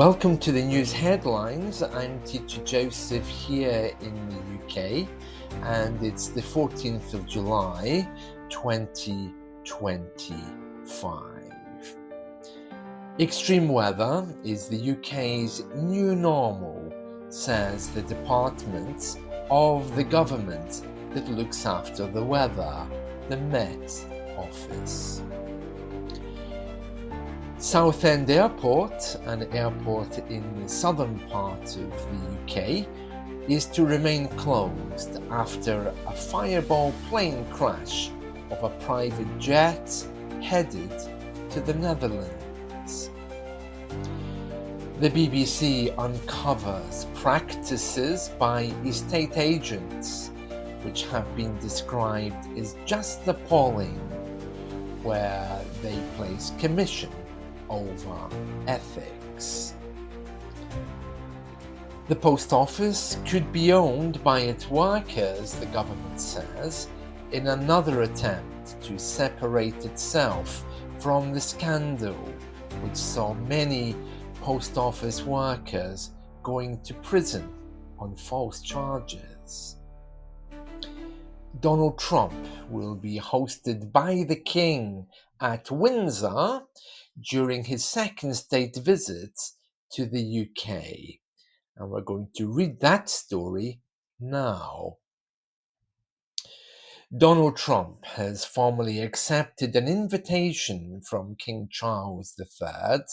Welcome to the news headlines. I'm teacher Joseph here in the UK, and it's the 14th of July 2025. Extreme weather is the UK's new normal, says the Department of the government that looks after the weather, the Met Office. Southend Airport, an airport in the southern part of the UK, is to remain closed after a fireball plane crash of a private jet headed to the Netherlands. The BBC uncovers practices by estate agents which have been described as just appalling, where they place commission over ethics. The post office could be owned by its workers, the government says, in another attempt to separate itself from the scandal which saw many post office workers going to prison on false charges. Donald Trump will be hosted by the King at Windsor during his second state visit to the UK. And we're going to read that story now. Donald Trump has formally accepted an invitation from King Charles III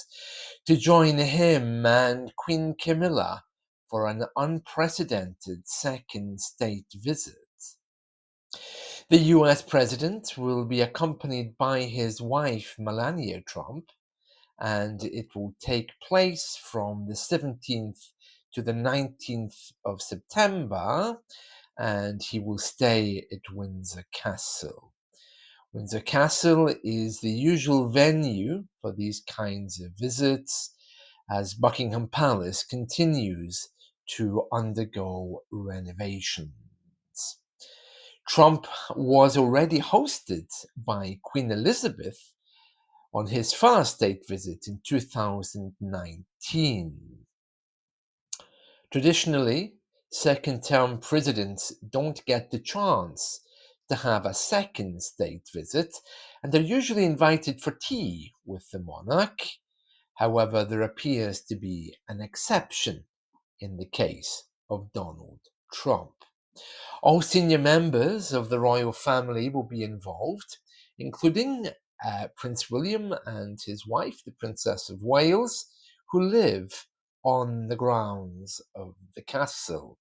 to join him and Queen Camilla for an unprecedented second state visit. The US president will be accompanied by his wife Melania Trump, and it will take place from the 17th to the 19th of September, and he will stay at Windsor Castle. Windsor Castle is the usual venue for these kinds of visits, as Buckingham Palace continues to undergo renovations. Trump was already hosted by Queen Elizabeth on his first state visit in 2019. Traditionally, second-term presidents don't get the chance to have a second state visit, and they're usually invited for tea with the monarch. However, there appears to be an exception in the case of Donald Trump. All senior members of the royal family will be involved, including Prince William and his wife, the Princess of Wales, who live on the grounds of the castle.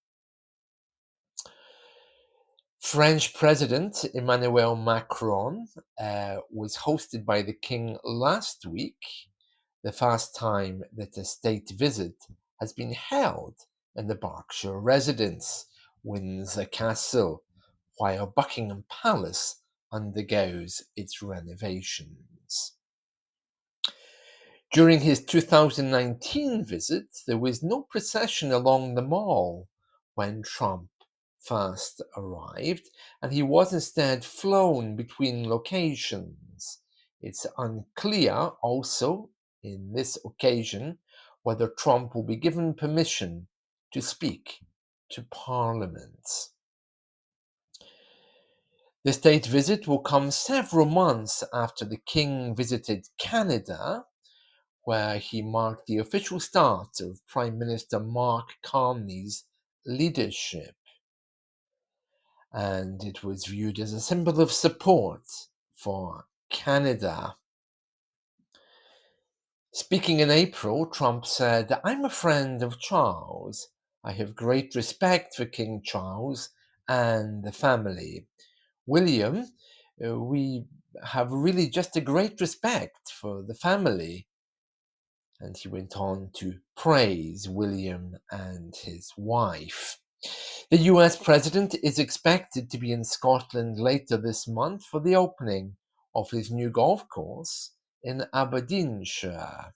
French President Emmanuel Macron was hosted by the King last week, the first time that a state visit has been held in the Berkshire residence, Windsor Castle, while Buckingham Palace undergoes its renovations. During his 2019 visit, there was no procession along the Mall when Trump first arrived, and he was instead flown between locations. It's unclear also in this occasion whether Trump will be given permission to speak to Parliament. The state visit will come several months after the King visited Canada, where he marked the official start of Prime Minister Mark Carney's leadership. And it was viewed as a symbol of support for Canada. Speaking in April, Trump said, "I'm a friend of Charles. I have great respect for King Charles and the family. William, we have really just a great respect for the family." And he went on to praise William and his wife. The US president is expected to be in Scotland later this month for the opening of his new golf course in Aberdeenshire.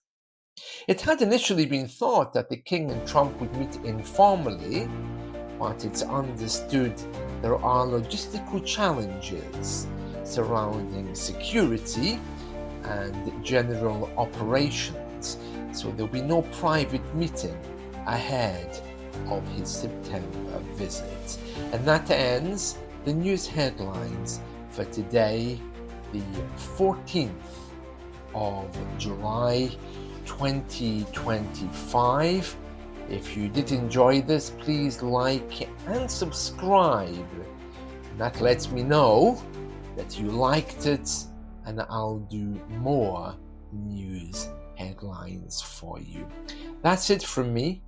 It had initially been thought that the King and Trump would meet informally, but it's understood there are logistical challenges surrounding security and general operations so there'll be no private meeting ahead of his September visit. And that ends the news headlines for today, the 14th of July 2025. If you did enjoy this, please like and subscribe. That lets me know that you liked it, and I'll do more news headlines for you. That's it from me,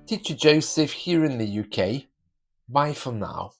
Teacher Joseph here in the UK. Bye for now.